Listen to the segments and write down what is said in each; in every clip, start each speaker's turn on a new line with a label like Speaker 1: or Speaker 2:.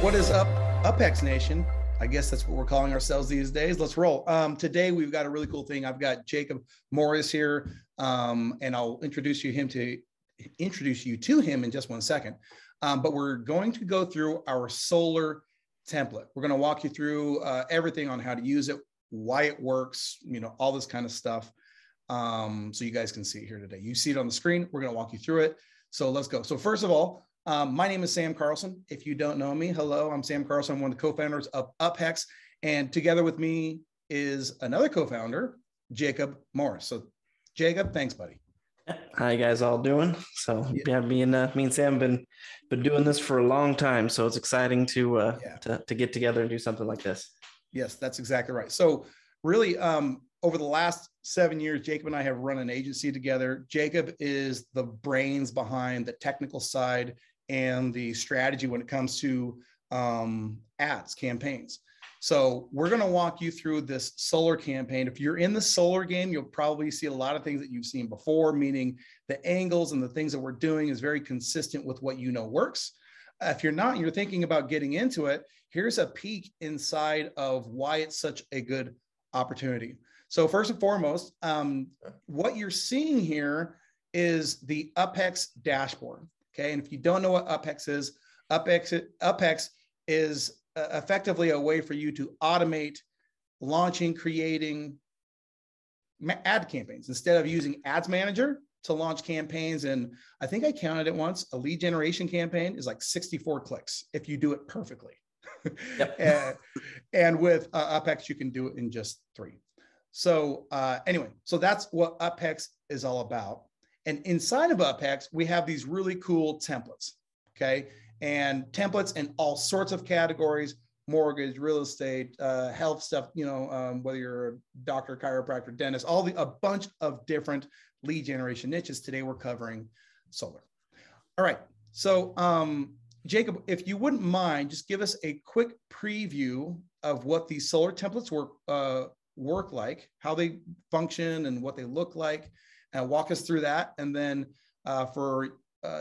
Speaker 1: What is up, Upex Nation? I guess that's what we're calling ourselves these days. Let's roll. Today we've got a really cool thing. I've got Jacob Morris here, and I'll introduce you to him in just 1 second. But we're going to go through our solar template. We're going to walk you through everything on how to use it, why it works, all this kind of stuff. So you guys can see it here today. You see it on the screen. We're going to walk you through it. So let's go. So first of all, my name is Sam Carlson. If you don't know me, hello, I'm Sam Carlson. I'm one of the co-founders of Upex. And together with me is another co-founder, Jacob Morris. So Jacob, thanks, buddy.
Speaker 2: How you guys all doing? So yeah, me and Sam been doing this for a long time. So it's exciting to get together and do something like this.
Speaker 1: Yes, that's exactly right. So really, over the last 7 years, Jacob and I have run an agency together. Jacob is the brains behind the technical side and the strategy when it comes to ads, campaigns. So we're going to walk you through this solar campaign. If you're in the solar game, you'll probably see a lot of things that you've seen before, meaning the angles and the things that we're doing is very consistent with what works. If you're not, you're thinking about getting into it, here's a peek inside of why it's such a good opportunity. So first and foremost, what you're seeing here is the Upex dashboard. Okay, and if you don't know what Upex is effectively a way for you to automate launching, creating ad campaigns instead of using Ads Manager to launch campaigns. And I think I counted it once. A lead generation campaign is like 64 clicks if you do it perfectly. Yep. and with Upex, you can do it in just 3. So anyway, so that's what Upex is all about. And inside of Upex, we have these really cool templates, okay? And templates in all sorts of categories: mortgage, real estate, health stuff, whether you're a doctor, chiropractor, dentist, a bunch of different lead generation niches. Today, we're covering solar. All right, so Jacob, if you wouldn't mind, just give us a quick preview of what these solar templates work like, how they function and what they look like, and walk us through that. And then for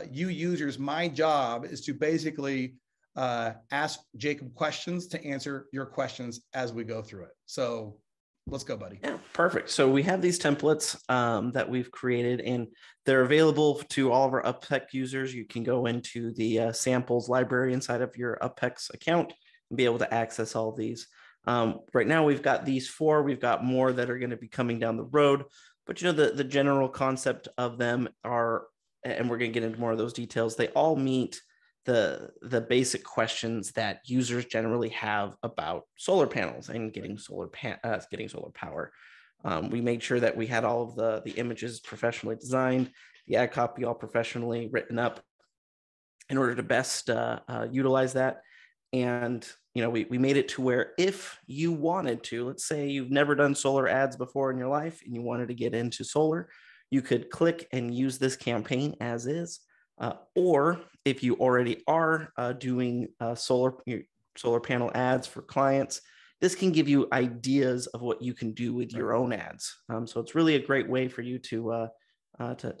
Speaker 1: you users, my job is to basically ask Jacob questions to answer your questions as we go through it. So let's go, buddy.
Speaker 2: Yeah, perfect. So we have these templates that we've created, and they're available to all of our Upex users. You can go into the samples library inside of your Upex account and be able to access all these. Right now, we've got these 4. We've got more that are going to be coming down the road. But the general concept of them are, and we're going to get into more of those details, they all meet the basic questions that users generally have about solar panels and getting solar power. We made sure that we had all of the images professionally designed, the ad copy all professionally written up in order to best utilize that. And we made it to where if you wanted to, let's say you've never done solar ads before in your life and you wanted to get into solar, you could click and use this campaign as is. Or if you already are doing solar panel ads for clients, this can give you ideas of what you can do with your own ads. So it's really a great way for you to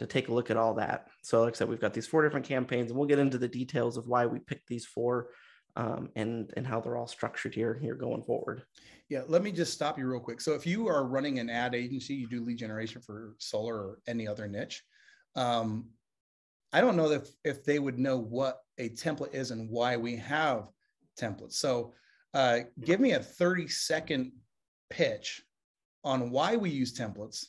Speaker 2: take a look at all that. So like I said, we've got these 4 different campaigns, and we'll get into the details of why we picked these 4 and how they're all structured here going forward.
Speaker 1: Yeah, let me just stop you real quick. So if you are running an ad agency, you do lead generation for solar or any other niche, I don't know if they would know what a template is and why we have templates. So give me a 30-second pitch on why we use templates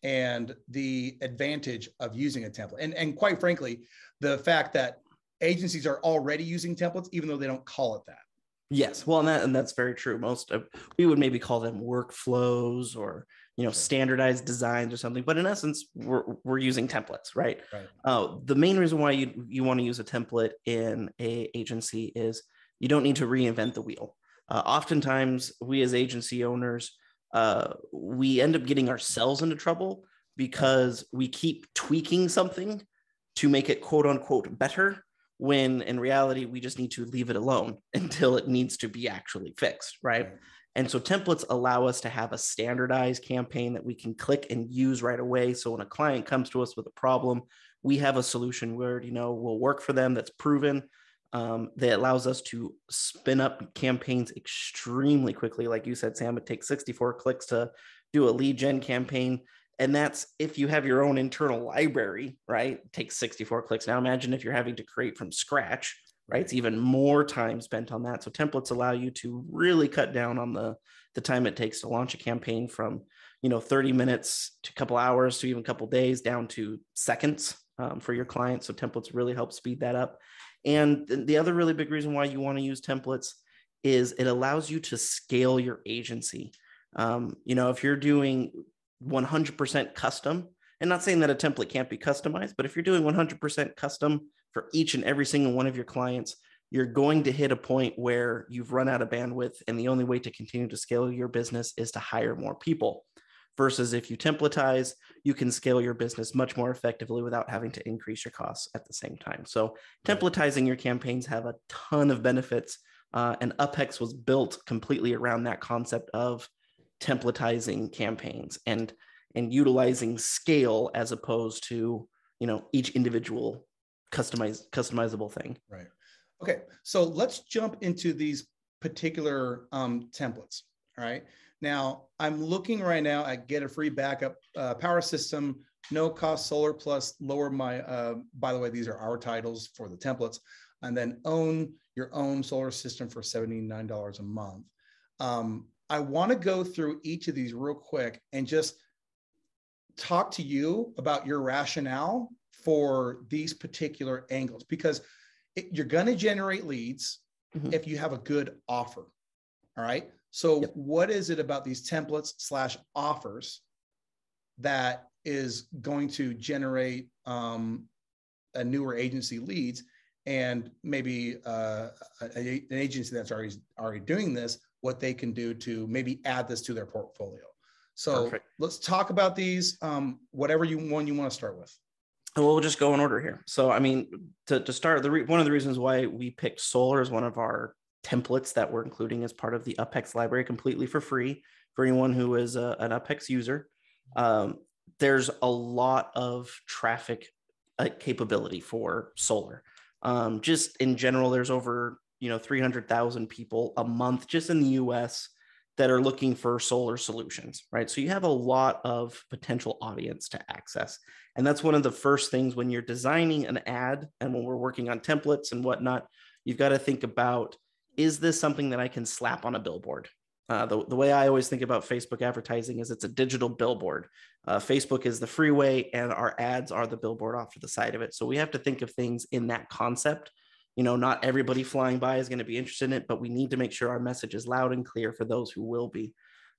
Speaker 1: and the advantage of using a template. And quite frankly, the fact that agencies are already using templates, even though they don't call it that.
Speaker 2: Yes, well, and that's very true. We would maybe call them workflows or standardized designs or something. But in essence, we're using templates, right? The main reason why you want to use a template in a agency is you don't need to reinvent the wheel. Oftentimes, we as agency owners, we end up getting ourselves into trouble because we keep tweaking something to make it quote unquote better, when in reality, we just need to leave it alone until it needs to be actually fixed, right? And so templates allow us to have a standardized campaign that we can click and use right away. So when a client comes to us with a problem, we have a solution where, will work for them, that's proven, that allows us to spin up campaigns extremely quickly. Like you said, Sam, it takes 64 clicks to do a lead gen campaign. And that's if you have your own internal library, right? It takes 64 clicks. Now imagine if you're having to create from scratch, right? It's even more time spent on that. So templates allow you to really cut down on the time it takes to launch a campaign from, 30 minutes to a couple hours to even a couple days down to seconds for your clients. So templates really help speed that up. And the other really big reason why you want to use templates is it allows you to scale your agency. If you're doing 100% custom, and not saying that a template can't be customized, but if you're doing 100% custom for each and every single one of your clients, you're going to hit a point where you've run out of bandwidth. And the only way to continue to scale your business is to hire more people. Versus if you templatize, you can scale your business much more effectively without having to increase your costs at the same time. So templatizing your campaigns have a ton of benefits. And UpHex was built completely around that concept of templatizing campaigns and utilizing scale as opposed to, each individual customizable thing.
Speaker 1: Right. Okay. So let's jump into these particular templates. All right. Now, I'm looking right now at get a free backup power system, no cost solar plus lower my, by the way, these are our titles for the templates, and then own your own solar system for $79 a month. I want to go through each of these real quick and just talk to you about your rationale for these particular angles, because you're going to generate leads if you have a good offer. All right. So what is it about these templates / offers that is going to generate a newer agency leads, and maybe an agency that's already doing this, what they can do to maybe add this to their portfolio? So Perfect. Let's talk about these, whatever you want to start with.
Speaker 2: We'll just go in order here. So, I mean, to start, one of the reasons why we picked solar as one of our templates that we're including as part of the UpHex library completely for free for anyone who is an UpHex user. There's a lot of traffic capability for solar. Just in general, there's over 300,000 people a month just in the US that are looking for solar solutions, right? So you have a lot of potential audience to access. And that's one of the first things when you're designing an ad and when we're working on templates and whatnot, you've got to think about, is this something that I can slap on a billboard? The way I always think about Facebook advertising is it's a digital billboard. Facebook is the freeway and our ads are the billboard off to the side of it. So we have to think of things in that concept. Not everybody flying by is going to be interested in it, but we need to make sure our message is loud and clear for those who will be.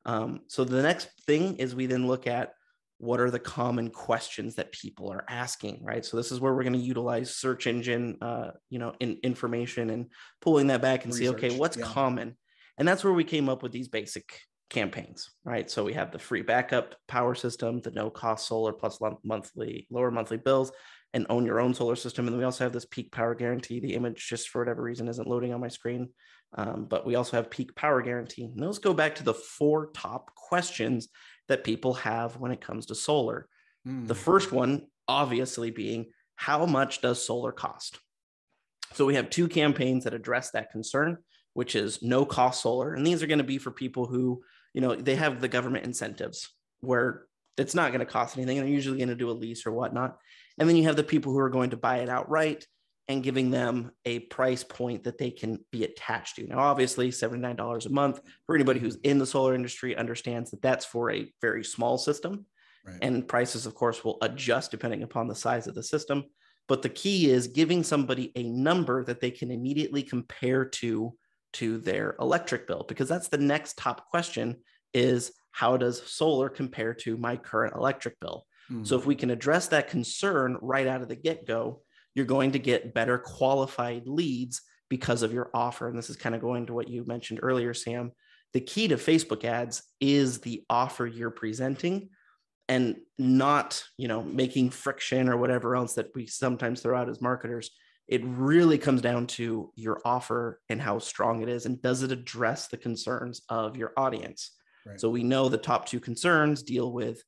Speaker 2: So the next thing is we then look at what are the common questions that people are asking, right? So this is where we're going to utilize search engine, information and pulling that back and see, okay, what's common? And that's where we came up with these basic campaigns, right? So we have the free backup power system, the no cost solar plus lower monthly bills, and own your own solar system. And then we also have this peak power guarantee. The image, just for whatever reason, isn't loading on my screen. But we also have peak power guarantee. And those go back to the 4 top questions that people have when it comes to solar. The first one, obviously, being how much does solar cost? So we have 2 campaigns that address that concern, which is no cost solar. And these are going to be for people who, they have the government incentives where it's not going to cost anything. And they're usually going to do a lease or whatnot. And then you have the people who are going to buy it outright and giving them a price point that they can be attached to. Now, obviously, $79 a month for anybody who's in the solar industry understands that that's for a very small system. Right. And prices, of course, will adjust depending upon the size of the system. But the key is giving somebody a number that they can immediately compare to their electric bill, because that's the next top question is, how does solar compare to my current electric bill? So if we can address that concern right out of the get-go, you're going to get better qualified leads because of your offer. And this is kind of going to what you mentioned earlier, Sam. The key to Facebook ads is the offer you're presenting and not, making friction or whatever else that we sometimes throw out as marketers. It really comes down to your offer and how strong it is. And does it address the concerns of your audience? Right. So we know the top 2 concerns deal with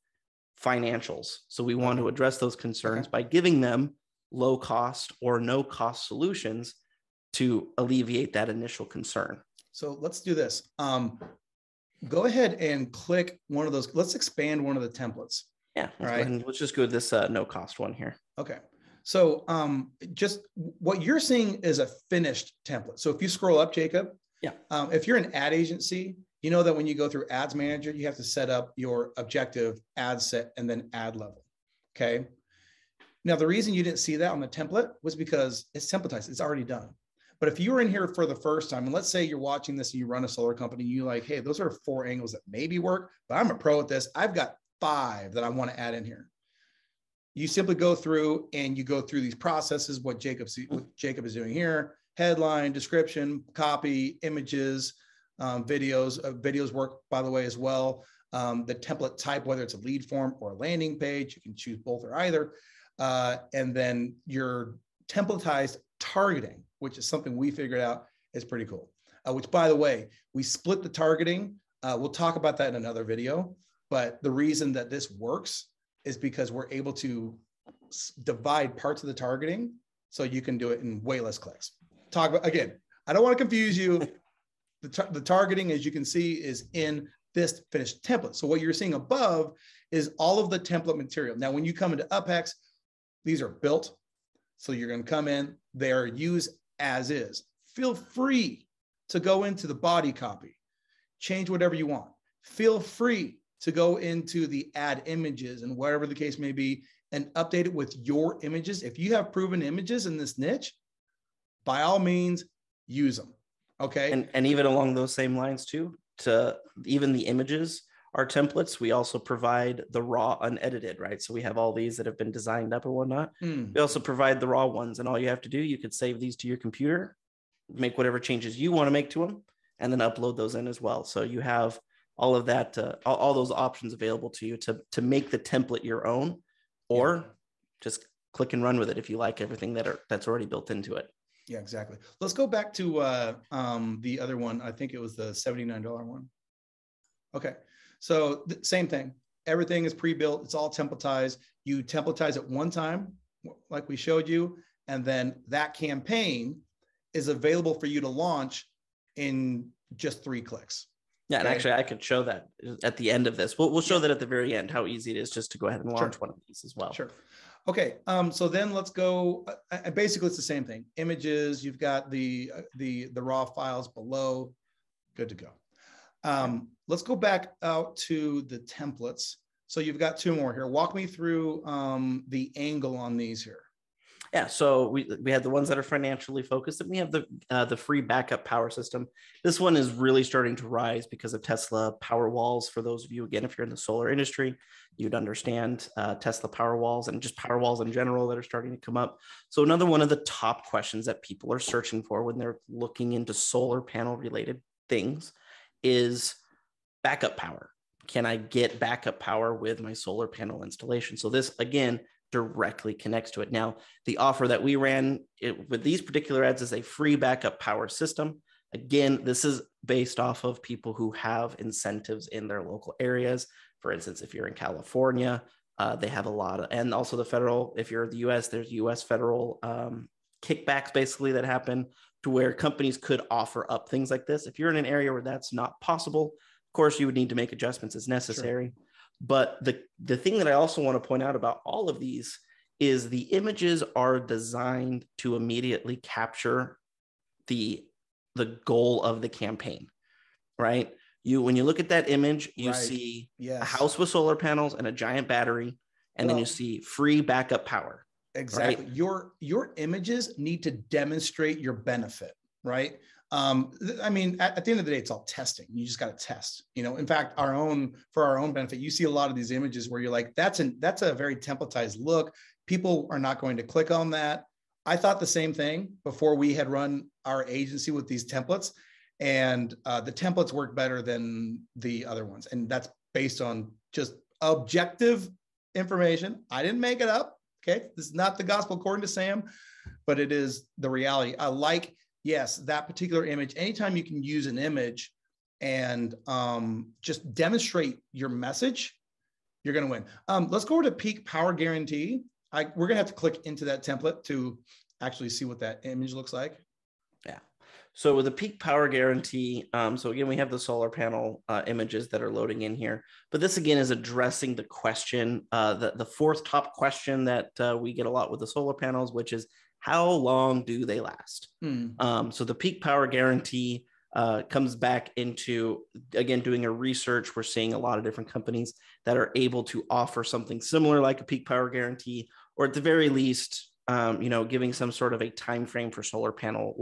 Speaker 2: financials. So we want to address those concerns by giving them low cost or no cost solutions to alleviate that initial concern.
Speaker 1: So let's do this. Go ahead and click one of those. Let's expand one of the templates.
Speaker 2: Yeah. Let's just go with this no cost one here.
Speaker 1: Okay. So just what you're seeing is a finished template. So if you scroll up, Jacob,
Speaker 2: yeah.
Speaker 1: If you're an ad agency, you know that when you go through Ads Manager, you have to set up your objective, ad set, and then ad level. Okay. Now, the reason you didn't see that on the template was because it's templatized. It's already done. But if you were in here for the first time, and let's say you're watching this and you run a solar company, you like, hey, those are 4 angles that maybe work, but I'm a pro at this. I've got 5 that I want to add in here. You simply go through and you go through these processes, what Jacob is doing here: headline, description, copy, images, videos. Videos work, by the way, as well. The template type, whether it's a lead form or a landing page, you can choose both or either. And then your templatized targeting, which is something we figured out is pretty cool. Which, by the way, we split the targeting. We'll talk about that in another video. But the reason that this works is because we're able to divide parts of the targeting so you can do it in way less clicks. Talk about, again, I don't want to confuse you. The targeting, as you can see, is in this finished template. So what you're seeing above is all of the template material. Now, when you come into UpX, these are built. So you're going to come in, they are used as is. Feel free to go into the body copy, change whatever you want. Feel free to go into the ad images and whatever the case may be and update it with your images. If you have proven images in this niche, by all means, use them. Okay.
Speaker 2: And even along those same lines too, to even the images are templates. We also provide the raw unedited, right? So we have all these that have been designed up or whatnot. We also provide the raw ones, and all you have to do, you could save these to your computer, make whatever changes you want to make to them, and then upload those in as well. So you have all of that, all those options available to you to make the template your own, or just click and run with it if you like everything that's already built into it.
Speaker 1: Yeah, exactly. Let's go back to the other one. I think it was the $79 one. Okay. So same thing. Everything is pre-built. It's all templatized. You templatize it one time, like we showed you, and then that campaign is available for you to launch in just 3 clicks.
Speaker 2: Yeah, and actually, I could show that at the end of this. We'll show that at the very end, how easy it is just to go ahead and launch one of these as well.
Speaker 1: Sure. Okay. So then let's go. Basically, it's the same thing. Images. You've got the raw files below. Good to go. Let's go back out to the templates. So you've got 2 more here. Walk me through the angle on these here.
Speaker 2: Yeah, so we have the ones that are financially focused, and we have the free backup power system. This one is really starting to rise because of Tesla power walls. For those of you, again, if you're in the solar industry, you'd understand Tesla power walls and just power walls in general that are starting to come up. So another one of the top questions that people are searching for when they're looking into solar panel related things is backup power. Can I get backup power with my solar panel installation? So this, again, directly connects to it. Now, the offer that we ran with these particular ads is a free backup power system. Again, this is based off of people who have incentives in their local areas. For instance, if you're in California, they have a lot of, and also the federal, if you're in the US, there's US federal kickbacks basically that happen to where companies could offer up things like this. If you're in an area where that's not possible, of course, you would need to make adjustments as necessary. Sure. But the thing that I also want to point out about all of these is the images are designed to immediately capture the goal of the campaign, right? When you look at that image, you see a house with solar panels and a giant battery, and then you see free backup power.
Speaker 1: Exactly. Right? Your images need to demonstrate your benefit, right? I mean, at the end of the day, it's all testing. You just got to test, in fact, for our own benefit, you see a lot of these images where you're like, that's a very templatized look. People are not going to click on that. I thought the same thing before we had run our agency with these templates, and the templates work better than the other ones. And that's based on just objective information. I didn't make it up. Okay. This is not the gospel according to Sam, but it is the reality. I like, yes, that particular image. Anytime you can use an image and just demonstrate your message, you're going to win. Let's go over to peak power guarantee. We're going to have to click into that template to actually see what that image looks like.
Speaker 2: Yeah. So with the peak power guarantee, so again, we have the solar panel images that are loading in here, but this again is addressing the question, the fourth top question that we get a lot with the solar panels, which is how long do they last? So the peak power guarantee comes back into, again, doing a research. We're seeing a lot of different companies that are able to offer something similar like a peak power guarantee, or at the very least, giving some sort of a time frame for solar panel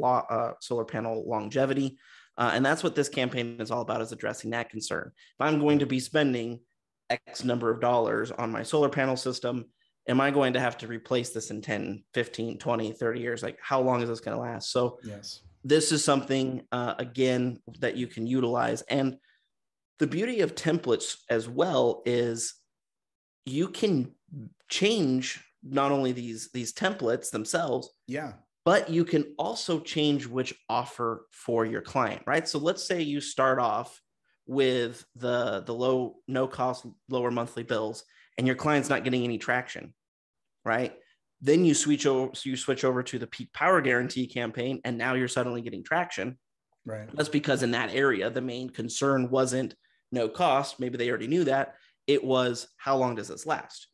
Speaker 2: longevity. And that's what this campaign is all about, is addressing that concern. If I'm going to be spending X number of dollars on my solar panel system, am I going to have to replace this in 10, 15, 20, 30 years? Like, how long is this going to last? So
Speaker 1: yes,
Speaker 2: this is something, again, that you can utilize. And the beauty of templates as well is you can change not only these templates themselves,
Speaker 1: yeah,
Speaker 2: but you can also change which offer for your client, right? So let's say you start off with the low, no cost, lower monthly bills, and your client's not getting any traction, right? Then you switch over to the peak power guarantee campaign, and now you're suddenly getting traction.
Speaker 1: right.
Speaker 2: That's because in that area, the main concern wasn't no cost. Maybe they already knew that. It was, how long does this last?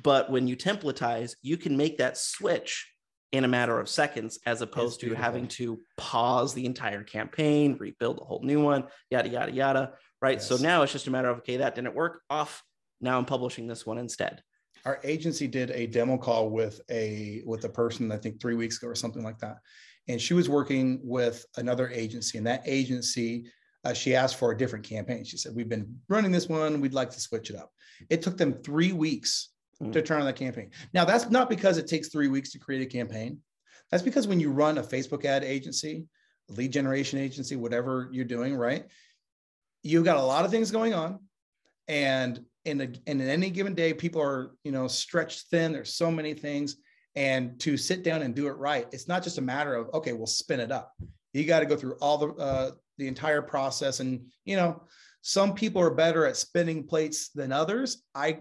Speaker 2: But when you templatize, you can make that switch in a matter of seconds, as opposed to having to pause the entire campaign, rebuild a whole new one, yada, yada, yada, right?
Speaker 1: Yes.
Speaker 2: So now it's just a matter of, okay, that didn't work, off. Now I'm publishing this one instead.
Speaker 1: Our agency did a demo call with a person, I think 3 weeks ago or something like that. And she was working with another agency, and that agency, she asked for a different campaign. She said, we've been running this one, we'd like to switch it up. It took them 3 weeks to turn on that campaign. Now, that's not because it takes 3 weeks to create a campaign. That's because when you run a Facebook ad agency, a lead generation agency, whatever you're doing, right? You've got a lot of things going on. And in any given day, people are, stretched thin. There's so many things. And to sit down and do it right, it's not just a matter of, okay, we'll spin it up. You got to go through all the entire process. And, some people are better at spinning plates than others. I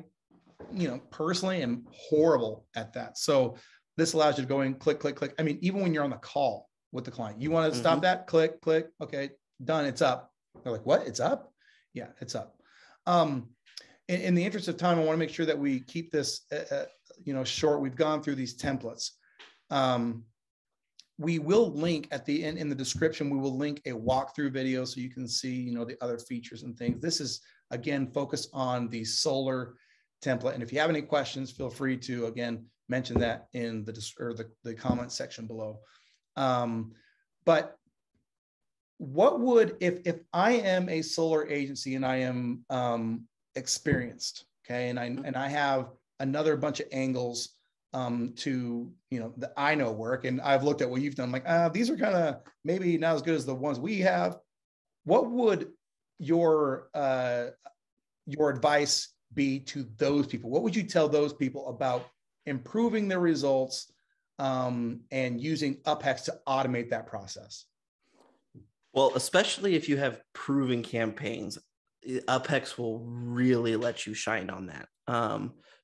Speaker 1: personally am horrible at that. So this allows you to go in, click, click, click. I mean, even when you're on the call with the client, you want to stop that, click, click. Okay, done. It's up. They're like, what? It's up? Yeah, it's up. In the interest of time, I want to make sure that we keep this, short. We've gone through these templates. We will link at the end in the description. We will link a walkthrough video so you can see, the other features and things. This is again focused on the solar template. And if you have any questions, feel free to again mention that in the comment section below. But what would, if I am a solar agency and I am experienced, okay, and I have another bunch of angles to that I know work, and I've looked at what you've done, I'm like, these are kind of maybe not as good as the ones we have. What would your advice be to those people? What would you tell those people about improving their results and using UpHex to automate that process?
Speaker 2: Well, especially if you have proven campaigns, UpHex will really let you shine on that.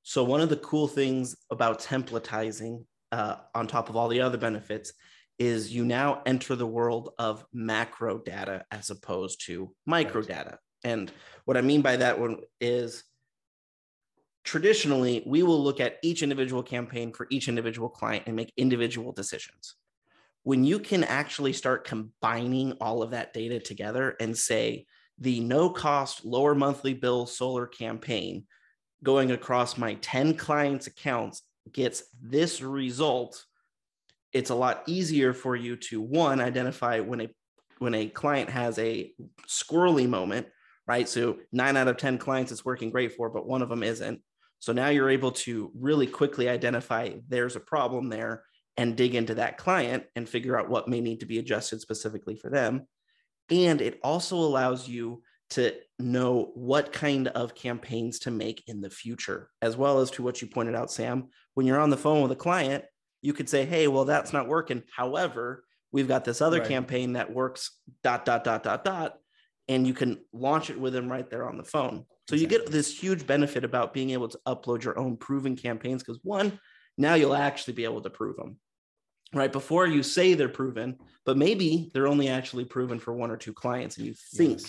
Speaker 2: So one of the cool things about templatizing, on top of all the other benefits, is you now enter the world of macro data as opposed to micro data. And what I mean by that one is, traditionally, we will look at each individual campaign for each individual client and make individual decisions. When you can actually start combining all of that data together and say, the no cost, lower monthly bill solar campaign going across my 10 clients' accounts gets this result, it's a lot easier for you to, one, identify when a client has a squirrely moment, right? So 9 out of 10 clients it's working great for, but one of them isn't. So now you're able to really quickly identify there's a problem there and dig into that client and figure out what may need to be adjusted specifically for them. And it also allows you to know what kind of campaigns to make in the future, as well as to what you pointed out, Sam. When you're on the phone with a client, you could say, hey, well, that's not working. However, we've got this other campaign that works ... And you can launch it with them right there on the phone. So you get this huge benefit about being able to upload your own proven campaigns, because one, now you'll actually be able to prove them. right? Before you say they're proven, but maybe they're only actually proven for 1 or 2 clients and you think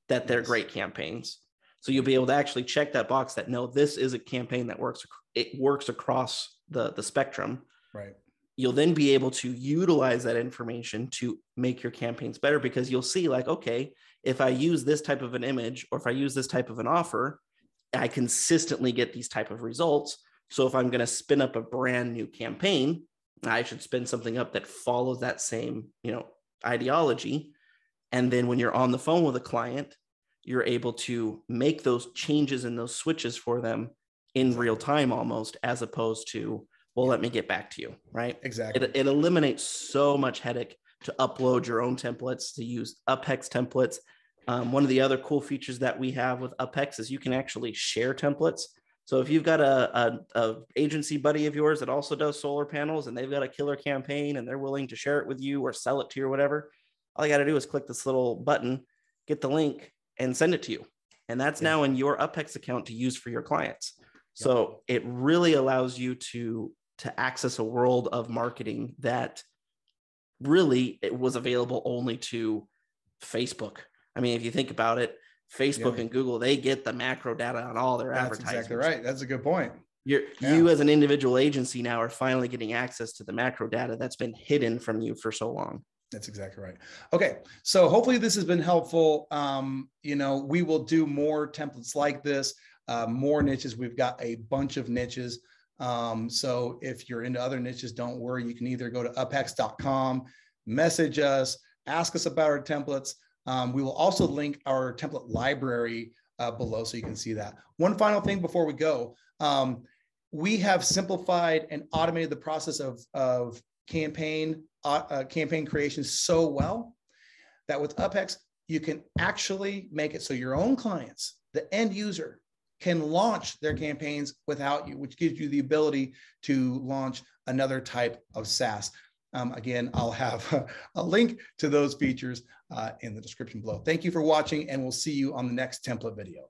Speaker 2: that they're great campaigns. So you'll be able to actually check that box that, no, this is a campaign that works. It works across the spectrum.
Speaker 1: Right.
Speaker 2: You'll then be able to utilize that information to make your campaigns better, because you'll see like, okay, if I use this type of an image, or if I use this type of an offer, I consistently get these type of results. So if I'm going to spin up a brand new campaign, I should spin something up that follows that same, ideology. And then when you're on the phone with a client, you're able to make those changes and those switches for them in real time almost, as opposed to, well, let me get back to you, right?
Speaker 1: Exactly.
Speaker 2: It eliminates so much headache to upload your own templates, to use UpHex templates. One of the other cool features that we have with UpHex is you can actually share templates. So if you've got a agency buddy of yours that also does solar panels and they've got a killer campaign and they're willing to share it with you or sell it to you or whatever, all you got to do is click this little button, get the link, and send it to you. And that's now in your UpHex account to use for your clients. So it really allows you to access a world of marketing that really it was available only to Facebook. I mean, if you think about it, Facebook and Google, they get the macro data on all their advertisements. That's
Speaker 1: exactly right. That's a good point.
Speaker 2: You as an individual agency now are finally getting access to the macro data that's been hidden from you for so long.
Speaker 1: That's exactly right. Okay. So hopefully this has been helpful. We will do more templates like this, more niches. We've got a bunch of niches. So if you're into other niches, don't worry. You can either go to uphex.com, message us, ask us about our templates. We will also link our template library below so you can see that. One final thing before we go. We have simplified and automated the process of campaign creation so well that with UpHex, you can actually make it so your own clients, the end user, can launch their campaigns without you, which gives you the ability to launch another type of SaaS. Again, I'll have a link to those features in the description below. Thank you for watching, and we'll see you on the next template video.